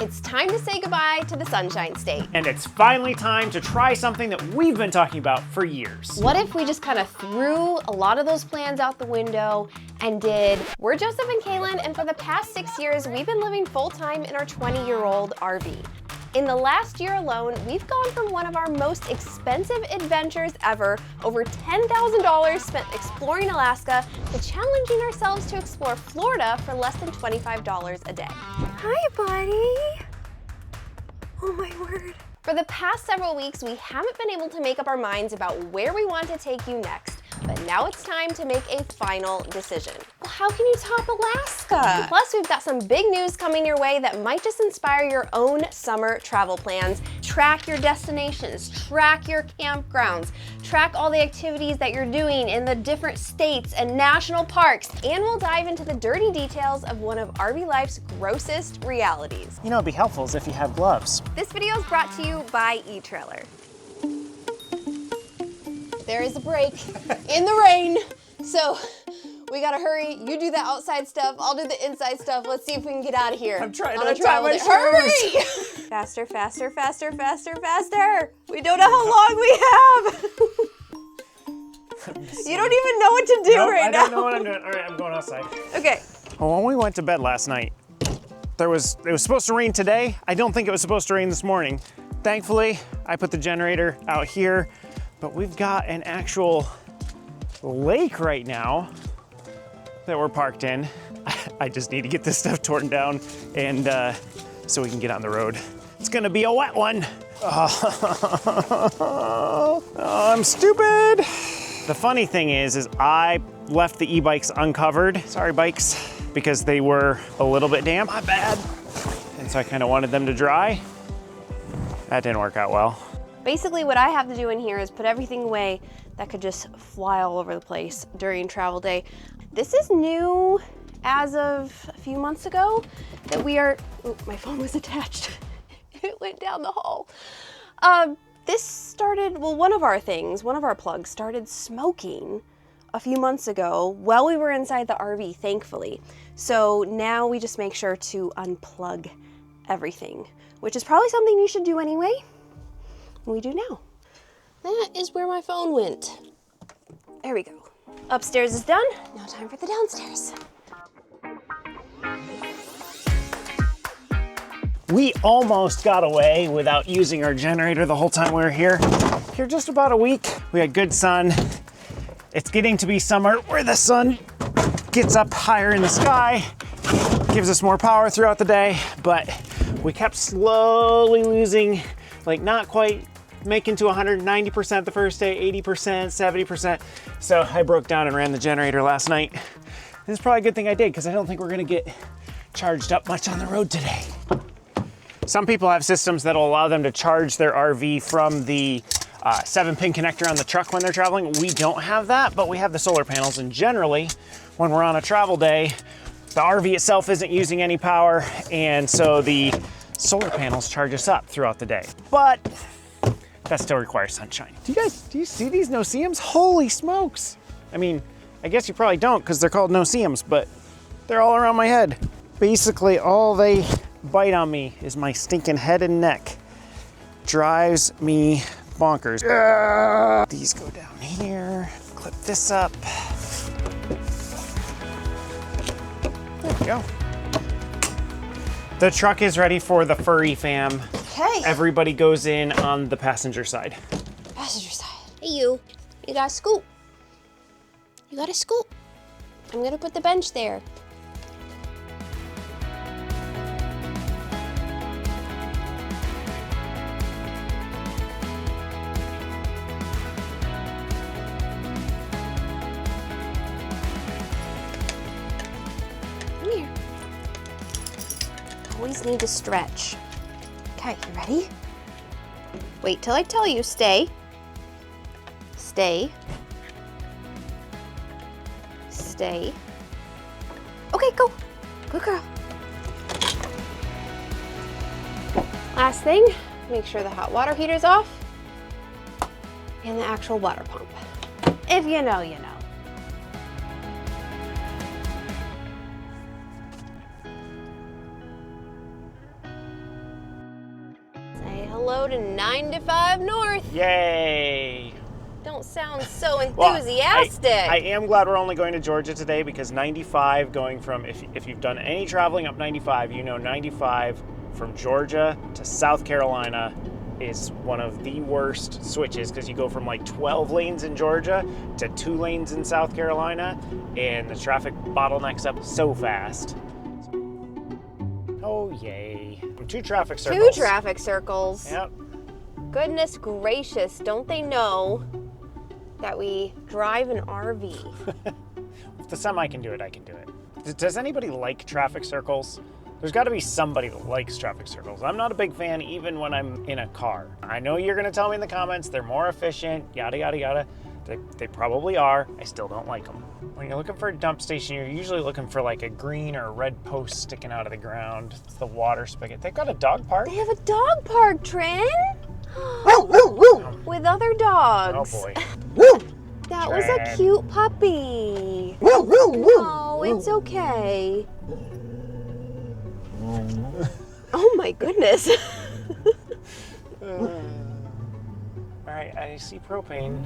It's time to say goodbye to the Sunshine State. And it's finally time to try something that we've been talking about for years. What if we just kind of threw a lot of those plans out the window and we're Joseph and Kalyn, and for the past 6 years, we've been living full-time in our 20-year-old RV. In the last year alone, we've gone from one of our most expensive adventures ever, over $10,000 spent exploring Alaska, to challenging ourselves to explore Florida for less than $25 a day. Hi, buddy. Oh my word. For the past several weeks, we haven't been able to make up our minds about where we want to take you next, but now it's time to make a final decision. Well, how can you top Alaska? Plus, we've got some big news coming your way that might just inspire your own summer travel plans. Track your destinations, track your campgrounds, track all the activities that you're doing in the different states and national parks, and we'll dive into the dirty details of one of RV life's grossest realities. You know, it'd be helpful is if you have gloves. This video is brought to you by eTrailer. There is a break in the rain, so we gotta hurry. You do the outside stuff, I'll do the inside stuff. Let's see if we can get out of here. I'm trying on to a travel tie my day. Hurry! shoes. Faster, faster, faster, faster, faster. We don't know how long we have. You don't even know what to do right now. I don't know what I'm doing. All right, I'm going outside. Okay. Well, when we went to bed last night, it was supposed to rain today. I don't think it was supposed to rain this morning. Thankfully, I put the generator out here, but we've got an actual lake right now that we're parked in. I just need to get this stuff torn down and so we can get on the road. It's gonna be a wet one. Oh, I'm stupid. The funny thing is I left the e-bikes uncovered. Sorry, bikes, because they were a little bit damp. My bad. And so I kind of wanted them to dry. That didn't work out well. Basically, what I have to do in here is put everything away that could just fly all over the place during travel day. This is new as of a few months ago that we are, oh, my phone was attached. It went down the hall. This started, well, one of our plugs started smoking a few months ago while we were inside the RV, thankfully. So now we just make sure to unplug everything, which is probably something you should do anyway. We do now. That is where my phone went. There we go. Upstairs is done. Now time for the downstairs. We almost got away without using our generator the whole time we were here. Here just about a week. We had good sun. It's getting to be summer where the sun gets up higher in the sky, gives us more power throughout the day, but we kept slowly losing, like not quite making to 190% the first day, 80%, 70%. So I broke down and ran the generator last night. This is probably a good thing I did because I don't think we're gonna get charged up much on the road today. Some people have systems that'll allow them to charge their RV from the 7-pin connector on the truck when they're traveling. We don't have that, but we have the solar panels, and generally when we're on a travel day, the RV itself isn't using any power, and so the solar panels charge us up throughout the day. But that still requires sunshine. Do you see these no-see-ums? Holy smokes. I mean, I guess you probably don't because they're called no-see-ums, but they're all around my head. Basically, all they bite on me is my stinking head and neck. Drives me bonkers. These go down here. Clip this up. There we go. The truck is ready for the furry fam. Okay. Everybody goes in on the passenger side. Passenger side. Hey, you gotta scoop. You gotta scoop. I'm gonna put the bench there. Come here. Always need to stretch. Okay, you ready? Wait till I tell you, stay. Stay. Stay. Okay, go. Good girl. Last thing, make sure the hot water heater's off and the actual water pump. If you know, you know. hello to 95 North. Yay! Don't sound so Well, enthusiastic. I am glad we're only going to Georgia today because 95 going from, if you've done any traveling up 95, you know 95 from Georgia to South Carolina is one of the worst switches because you go from like 12 lanes in Georgia to 2 lanes in South Carolina and the traffic bottlenecks up so fast. Oh yay. 2 traffic circles. 2 traffic circles. Yep. Goodness gracious, don't they know that we drive an RV? If the semi can do it, I can do it. Does anybody like traffic circles? There's got to be somebody that likes traffic circles. I'm not a big fan even when I'm in a car. I know you're going to tell me in the comments they're more efficient, yada, yada, yada. They probably are. I still don't like them. When you're looking for a dump station, you're usually looking for like a green or a red post sticking out of the ground. It's the water spigot. They've got a dog park. They have a dog park, Trin. With other dogs. Oh boy. That was a Trin. cute puppy. Oh, it's okay. Oh my goodness. All right, I see propane.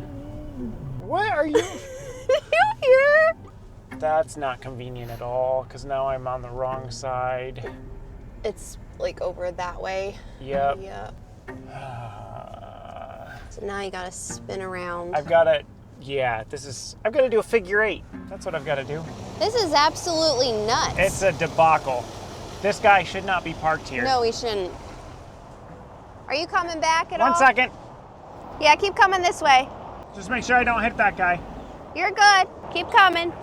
What are you? You here? That's not convenient at all, because now I'm on the wrong side. It's like over that way. Yep. Yep. So now you gotta spin around. I've got to do a figure 8. That's what I've got to do. This is absolutely nuts. It's a debacle. This guy should not be parked here. No, we shouldn't. Are you coming back at all? 1 second. Yeah, keep coming this way. Just make sure I don't hit that guy. You're good. Keep coming.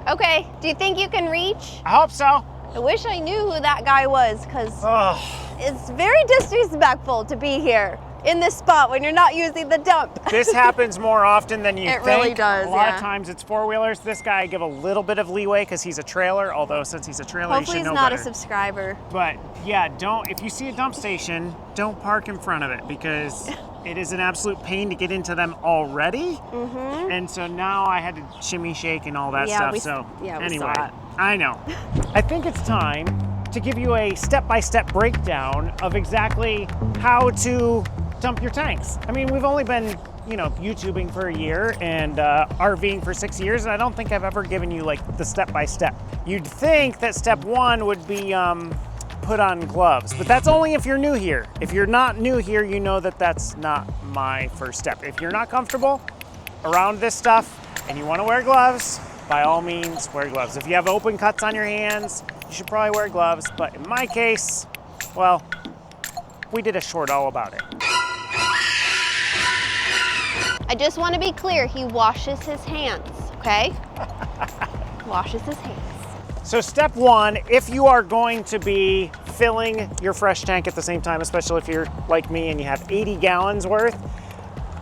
Okay, do you think you can reach? I hope so. I wish I knew who that guy was, because Oh, it's very disrespectful to be here in this spot when you're not using the dump. this happens more often than you It think. really does, A lot yeah. of times it's 4-wheelers. This guy I give a little bit of leeway because he's a trailer, although since he's a trailer, Hopefully you he's should know not better. a subscriber. But yeah, if you see a dump station, don't park in front of it because it is an absolute pain to get into them already. Mm-hmm. And so now I had to shimmy shake and all that Yeah, stuff. we Anyway, saw it. I know. I think it's time to give you a step-by-step breakdown of exactly how to dump your tanks. I mean, we've only been, YouTubing for a year and RVing for 6 years, and I don't think I've ever given you like the step-by-step. You'd think that step 1 would be put on gloves, but that's only if you're new here. If you're not new here, you know that that's not my first step. If you're not comfortable around this stuff and you want to wear gloves, by all means, wear gloves. If you have open cuts on your hands, you should probably wear gloves, but in my case, well, we did a short all about it. I just want to be clear, he washes his hands, okay? Washes his hands. So step 1, if you are going to be filling your fresh tank at the same time, especially if you're like me and you have 80 gallons worth,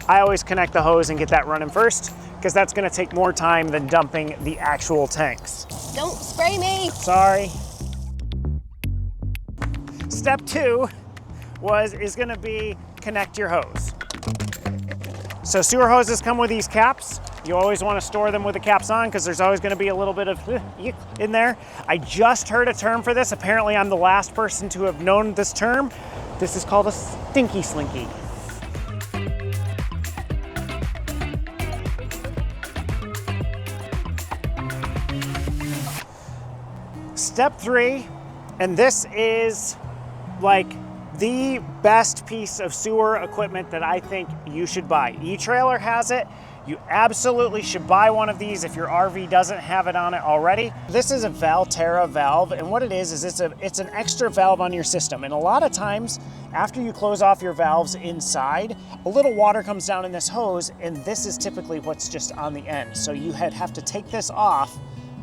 I always connect the hose and get that running first because that's going to take more time than dumping the actual tanks. Don't spray me. Sorry. Step 2 is going to be connect your hose. So sewer hoses come with these caps. You always want to store them with the caps on because there's always going to be a little bit of in there. I just heard a term for this. Apparently I'm the last person to have known this term. This is called a stinky slinky. Step 3, and this is like the best piece of sewer equipment that I think you should buy. E-Trailer has it. You absolutely should buy one of these if your RV doesn't have it on it already. This is a Valterra valve, and what it is it's an extra valve on your system. And a lot of times, after you close off your valves inside, a little water comes down in this hose, and this is typically what's just on the end. So you have to take this off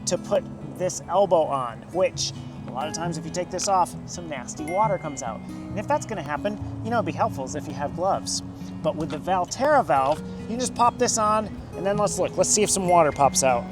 to put this elbow on, which a lot of times if you take this off, some nasty water comes out. And if that's gonna happen, it'd be helpful is if you have gloves. But with the Valterra valve, you can just pop this on, and then let's look. Let's see if some water pops out.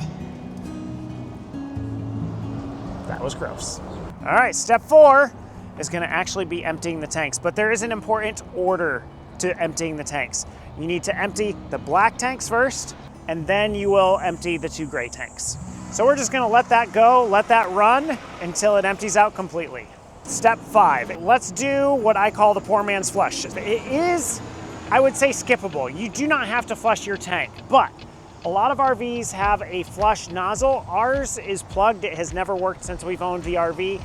That was gross. All right, step 4 is gonna actually be emptying the tanks, but there is an important order to emptying the tanks. You need to empty the black tanks first, and then you will empty the 2 gray tanks. So we're just gonna let that go, let that run until it empties out completely. Step 5, let's do what I call the poor man's flush. It is, I would say, skippable. You do not have to flush your tank, but a lot of RVs have a flush nozzle. Ours is plugged. It has never worked since we've owned the RV.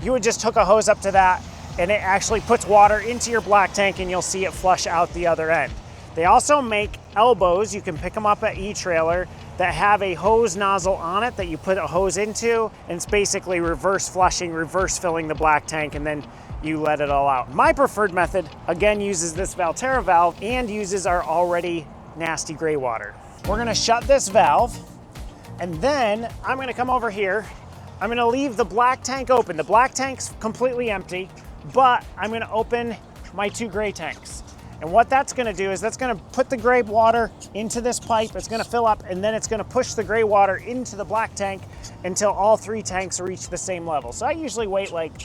You would just hook a hose up to that and it actually puts water into your black tank and you'll see it flush out the other end. They also make elbows, you can pick them up at e-trailer, that have a hose nozzle on it that you put a hose into, and it's basically reverse flushing, reverse filling the black tank, and then you let it all out. My preferred method, again, uses this Valterra valve and uses our already nasty gray water. We're gonna shut this valve, and then I'm gonna come over here. I'm gonna leave the black tank open. The black tank's completely empty, but I'm gonna open my 2 gray tanks. And what that's gonna do is that's gonna put the gray water into this pipe, it's gonna fill up, and then it's gonna push the gray water into the black tank until all 3 tanks reach the same level. So I usually wait like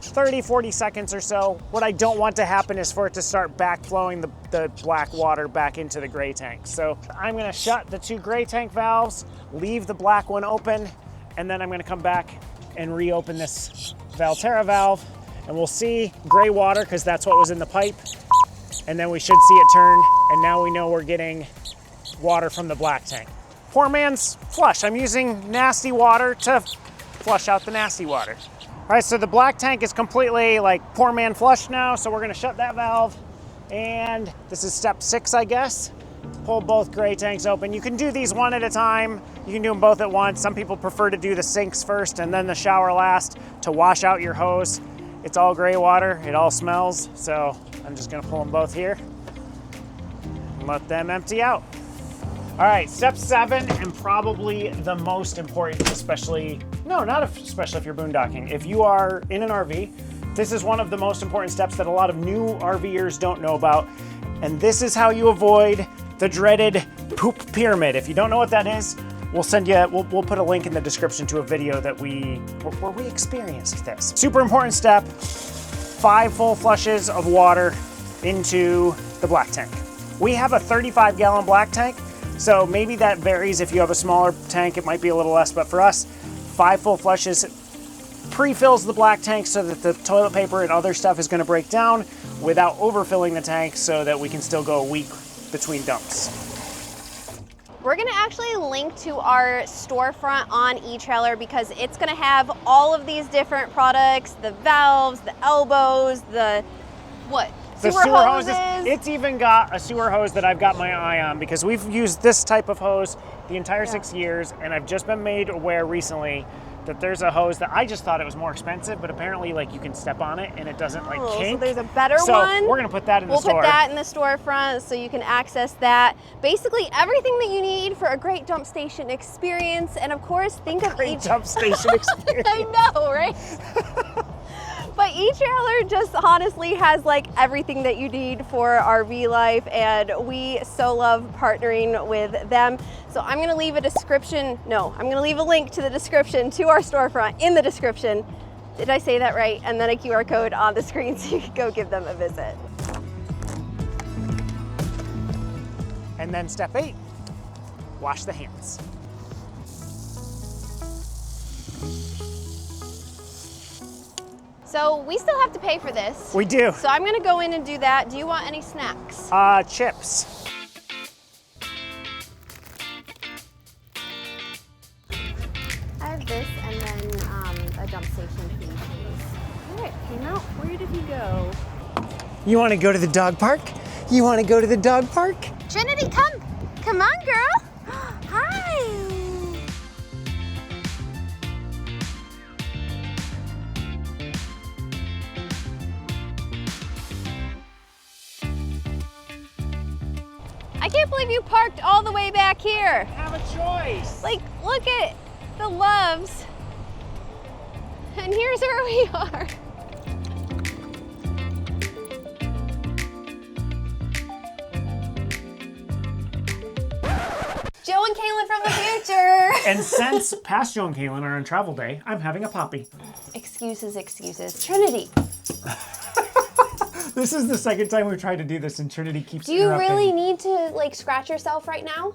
30, 40 seconds or so. What I don't want to happen is for it to start backflowing the black water back into the gray tank. So I'm gonna shut the 2 gray tank valves, leave the black one open, and then I'm gonna come back and reopen this Valterra valve, and we'll see gray water because that's what was in the pipe. And then we should see it turn, and now we know we're getting water from the black tank. Poor man's flush. I'm using nasty water to flush out the nasty water. All right, so the black tank is completely like poor man flush now, so we're gonna shut that valve, and this is step 6, I guess. Pull both gray tanks open. You can do these one at a time. You can do them both at once. Some people prefer to do the sinks first and then the shower last to wash out your hose. It's all gray water, it all smells, so I'm just gonna pull them both here and let them empty out. All right, step 7, and probably the most important, especially if you're boondocking. If you are in an RV, this is one of the most important steps that a lot of new RVers don't know about, and this is how you avoid the dreaded poop pyramid. If you don't know what that is, we'll put a link in the description to a video that where we experienced this. Super important step, 5 full flushes of water into the black tank. We have a 35-gallon black tank, so maybe that varies. If you have a smaller tank, it might be a little less, but for us, 5 full flushes pre-fills the black tank so that the toilet paper and other stuff is gonna break down without overfilling the tank so that we can still go a week between dumps. We're gonna actually link to our storefront on e-trailer because it's gonna have all of these different products, the valves, the elbows, the sewer hoses. It's even got a sewer hose that I've got my eye on because we've used this type of hose the entire 6 years, and I've just been made aware recently that there's a hose that I just thought it was more expensive, but apparently like you can step on it and it doesn't like kink. So there's a better one. So we're gonna put that in the store. We'll put that in the storefront so you can access that. Basically everything that you need for a great dump station experience, and of course think of each dump station experience. I know, right? But e-trailer just honestly has like everything that you need for RV life, and we so love partnering with them. So I'm gonna leave a link to the description to our storefront in the description. Did I say that right? And then a QR code on the screen so you can go give them a visit. And then step 8, wash the hands. So we still have to pay for this. We do. So I'm gonna go in and do that. Do you want any snacks? Chips. I have this and then a dump station fee, please. All right, came out. Where did he go? You wanna go to the dog park? You wanna go to the dog park? Trinity, come. Come on, girl. Hi. I can't believe you parked all the way back here. Have a choice. Like, look at the Loves. And here's where we are. Joe and Kalyn from the future. And since past Joe and Kalyn are on travel day, I'm having a poppy. Excuses, excuses. Trinity. This is the second time we've tried to do this and Trinity keeps Do you interrupting. really need to like scratch yourself right now?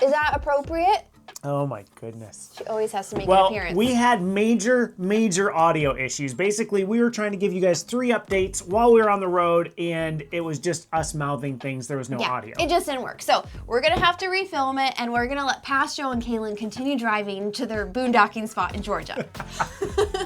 Is that appropriate? Oh my goodness. She always has to make an Well, appearance. we had major audio issues. Basically, we were trying to give you guys 3 updates while we were on the road, and it was just us mouthing things. There was no audio. It just didn't work. So we're gonna have to refilm it, and we're gonna let Past Joe and Kalyn continue driving to their boondocking spot in Georgia.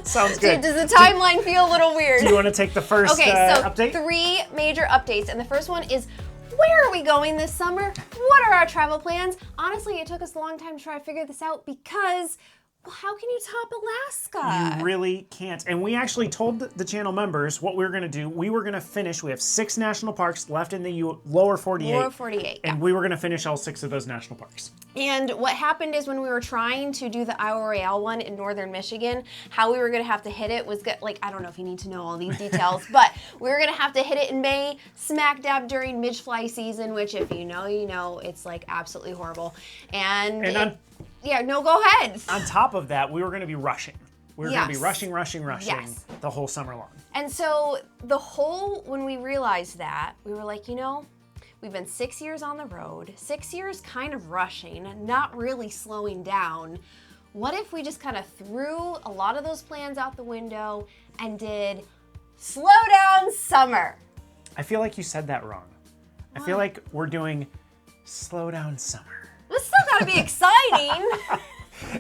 Sounds good. Does the timeline feel a little weird? Do you want to take the first update? 3 major updates, and the first one is, where are we going this summer? What are our travel plans? Honestly, it took us a long time to try to figure this out because, well, how can you top Alaska? You really can't. And we actually told the channel members what we were going to do. We were going to finish. We have 6 national parks left in the lower 48. Lower 48, And we were going to finish all 6 of those national parks. And what happened is when we were trying to do the Isle Royale one in northern Michigan, how we were going to have to hit it was, like, I don't know if you need to know all these details, but we were going to have to hit it in May, smack dab during midge fly season, which if you know, you know, it's like absolutely horrible. Yeah, no, go ahead. On top of that, we were going to be rushing. We were going to be rushing Yes. the whole summer long. And so when we realized that, we were like, you know, we've been 6 years on the road, 6 years kind of rushing, not really slowing down. What if we just kind of threw a lot of those plans out the window and did slow down summer? I feel like you said that wrong. I feel like we're doing slow down summer. It's still gotta be exciting.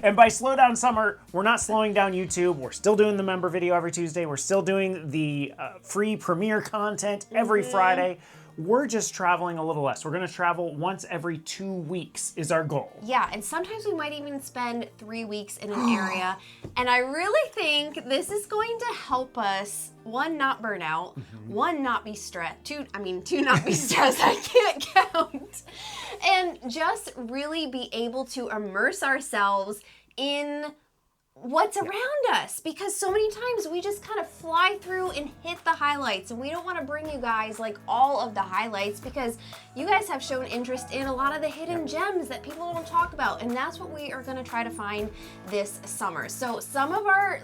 And by slow down summer, we're not slowing down YouTube. We're still doing the member video every Tuesday. We're still doing the free premiere content every Friday. We're just traveling a little less. We're gonna travel once every 2 weeks is our goal. Yeah, and sometimes we might even spend 3 weeks in an area. And I really think this is going to help us, 1, not burn out, 1, not be stressed, 2, not be stressed, I can't count. And just really be able to immerse ourselves in what's around us, because so many times we just kind of fly through and hit the highlights, and we don't want to bring you guys like all of the highlights because you guys have shown interest in a lot of the hidden gems that people don't talk about, and that's what we are going to try to find this summer. So some of our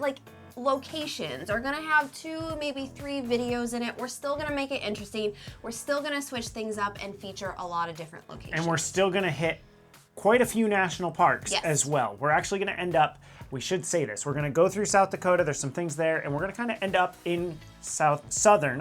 locations are gonna have 2, maybe 3 videos in it. We're still gonna make it interesting. We're still gonna switch things up and feature a lot of different locations. And we're still gonna hit quite a few national parks as well. We're actually gonna end up, we should say this, we're gonna go through South Dakota, there's some things there, and we're gonna kind of end up in southern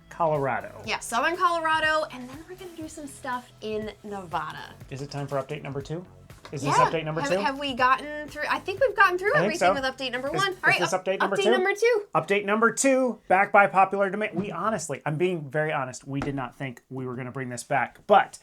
Colorado. Yeah, southern Colorado, and then we're gonna do some stuff in Nevada. Is it time for update number 2? Is this update number 2? Have we gotten through? I think we've gotten through everything with update number 1. All right, is this update number 2? Update number 2. Update number 2, back by popular demand. We honestly, I'm being very honest, we did not think we were gonna bring this back, but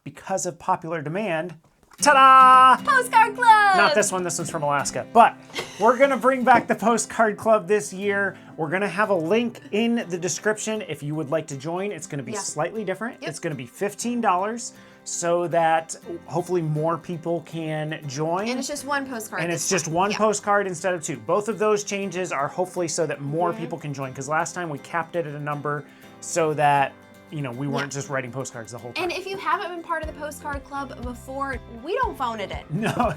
because of popular demand, ta-da! Postcard Club! Not this one, this one's from Alaska. But we're gonna bring back the Postcard Club this year. We're gonna have a link in the description if you would like to join. It's gonna be slightly different. It's gonna be $15 so that hopefully more people can join. And it's just 1 postcard. And it's just 1 postcard instead of 2. Both of those changes are hopefully so that more people can join, because last time we capped it at a number so that we weren't just writing postcards the whole time. And if you haven't been part of the Postcard Club before, we don't phone it in. No.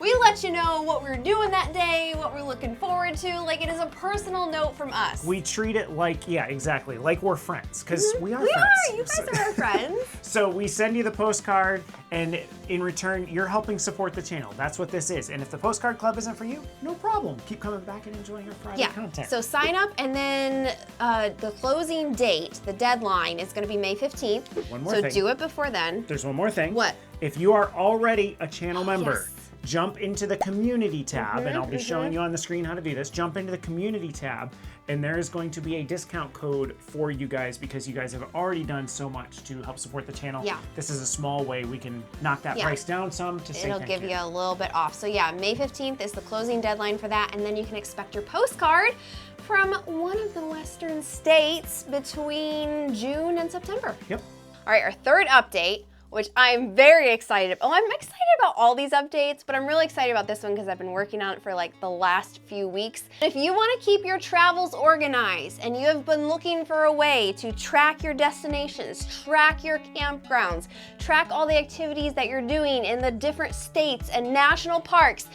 We let you know what we're doing that day, what we're looking forward to. It is a personal note from us. We treat it like we're friends, because we are friends. We are, you guys are our friends. So we send you the postcard, and in return, you're helping support the channel. That's what this is. And if the Postcard Club isn't for you, no problem. Keep coming back and enjoying our Friday content. So sign up, and then the closing date, the deadline, is going to be May 15th. One more thing. So do it before then. There's one more thing. What? If you are already a channel member, jump into the community tab, and I'll be showing you on the screen how to do this. Jump into the community tab, and there is going to be a discount code for you guys because you guys have already done so much to help support the channel. Yeah. This is a small way we can knock that price down some to say It'll give you a little bit off. So yeah, May 15th is the closing deadline for that, and then you can expect your postcard from one of the western states between June and September. Yep. All right, our third update, which I'm very excited about. I'm excited about all these updates, but I'm really excited about this one because I've been working on it for the last few weeks. If you want to keep your travels organized and you have been looking for a way to track your destinations, track your campgrounds, track all the activities that you're doing in the different states and national parks,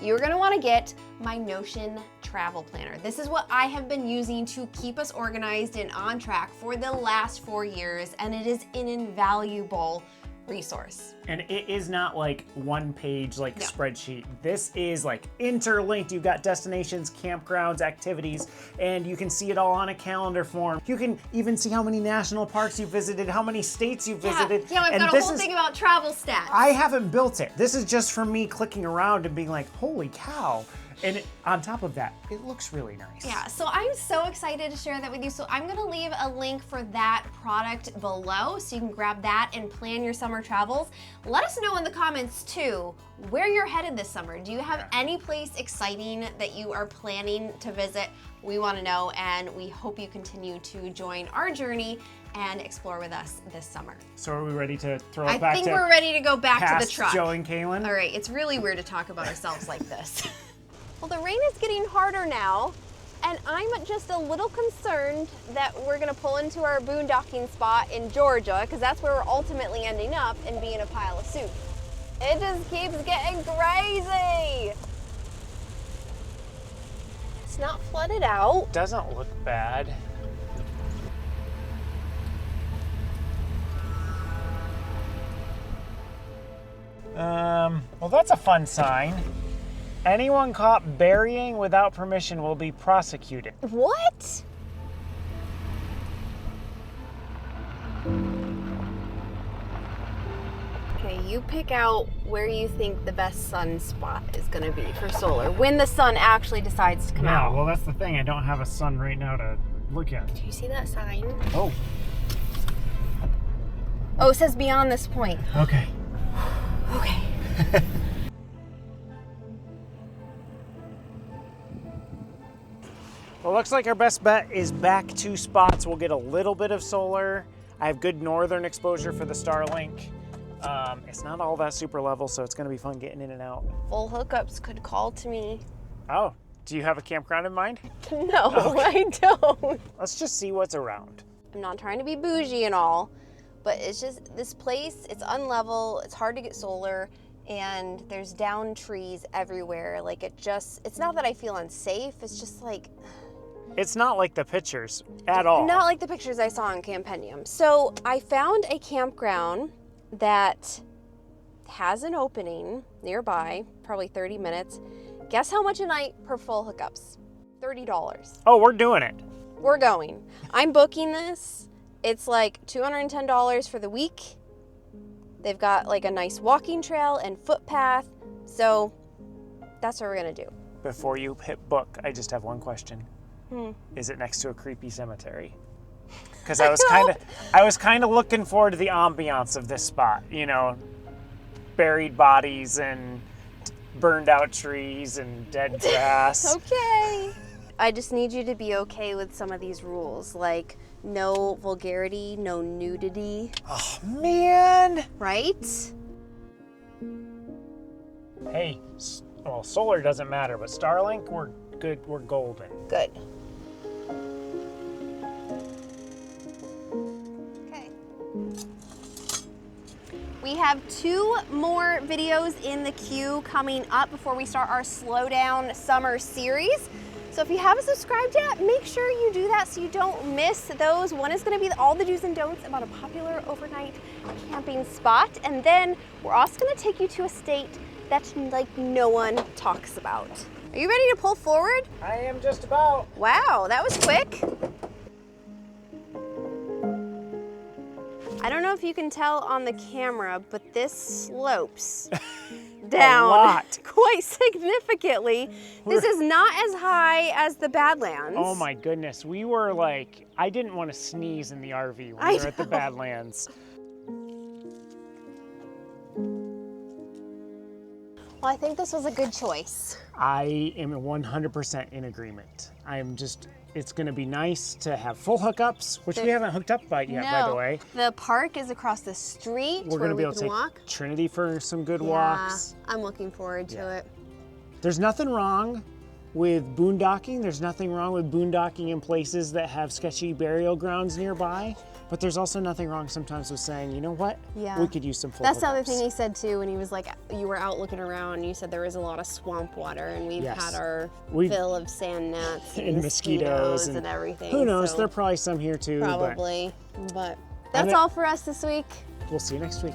you're going to want to get my Notion travel planner. This is what I have been using to keep us organized and on track for the last 4 years, and it is an invaluable resource. And it is not like one page like No. spreadsheet. This is like interlinked. You've got destinations, campgrounds, activities, and you can see it all on a calendar form. You can even see how many national parks you visited, how many states you visited. Yeah, I've and got a whole thing about travel stats. I haven't built it. This is just for me clicking around and being like, holy cow. And on top of that, it looks really nice. Yeah, so I'm so excited to share that with you. So I'm gonna leave a link for that product below so you can grab that and plan your summer travels. Let us know in the comments too, where you're headed this summer. Do you have any place exciting that you are planning to visit? We wanna know, and we hope you continue to join our journey and explore with us this summer. So are we ready to throw it I back think to we're ready to go back to the past truck. Joe and Kalyn? All right, it's really weird to talk about ourselves like this. Well, the rain is getting harder now, and I'm just a little concerned that we're gonna pull into our boondocking spot in Georgia, because that's where we're ultimately ending up and being a pile of soup. It just keeps getting crazy. It's not flooded out. Doesn't look bad. Well, that's a fun sign. Anyone caught burying without permission will be prosecuted. What? Okay, you pick out where you think the best sun spot is gonna be for solar, when the sun actually decides to come Yeah, out. well, that's the thing. I don't have a sun right now to look at. Do you see that sign? Oh, Oh, it says beyond this point. okay. Okay. Well, looks like our best bet is back 2 spots. We'll get a little bit of solar. I have good northern exposure for the Starlink. It's not all that super level, so it's gonna be fun getting in and out. Full hookups could call to me. Oh, do you have a campground in mind? No, I don't. Let's just see what's around. I'm not trying to be bougie and all, but it's just this place, it's unlevel, it's hard to get solar, and there's down trees everywhere. Like it's not that I feel unsafe, it's just like, It's not like the pictures at all. not like the pictures I saw on Campendium. So I found a campground that has an opening nearby, probably 30 minutes. Guess how much a night per full hookups? $30. Oh, we're doing it. We're going. I'm booking this. It's like $210 for the week. They've got like a nice walking trail and footpath. So that's what we're gonna do. Before you hit book, I just have one question. Is it next to a creepy cemetery? Because I was kind of looking forward to the ambiance of this spot. You know, buried bodies and burned out trees and dead grass. Okay. I just need you to be okay with some of these rules, like no vulgarity, no nudity, Oh man! right? Hey, well, solar doesn't matter, but Starlink, we're good. We're golden. Good. Okay. We have 2 more videos in the queue coming up before we start our Slow Down Summer series. So if you haven't subscribed yet, make sure you do that so you don't miss those. One is gonna be all the do's and don'ts about a popular overnight camping spot. And then we're also gonna take you to a state that like no one talks about. Are you ready to pull forward? I am just about. Wow, that was quick. I don't know if you can tell on the camera, but this slopes down A lot. quite significantly. This is not as high as the Badlands. Oh my goodness, we were like, I didn't want to sneeze in the RV when we were at the Badlands. Well, I think this was a good choice. I am 100% in agreement. It's gonna be nice to have full hookups, which we haven't hooked up by yet, by the way. The park is across the street We're where gonna be we able to can take walk. Trinity for some good walks. I'm looking forward to it. There's nothing wrong with boondocking. There's nothing wrong with boondocking in places that have sketchy burial grounds nearby. But there's also nothing wrong sometimes with saying, you know what? Yeah. We could use some full That's the other hookups. thing he said too when he was like, you were out looking around and you said there was a lot of swamp water and we've had our fill of sand gnats and mosquitoes and everything. Who knows? So There are probably some here too. probably. But that's all for us this week. We'll see you next week.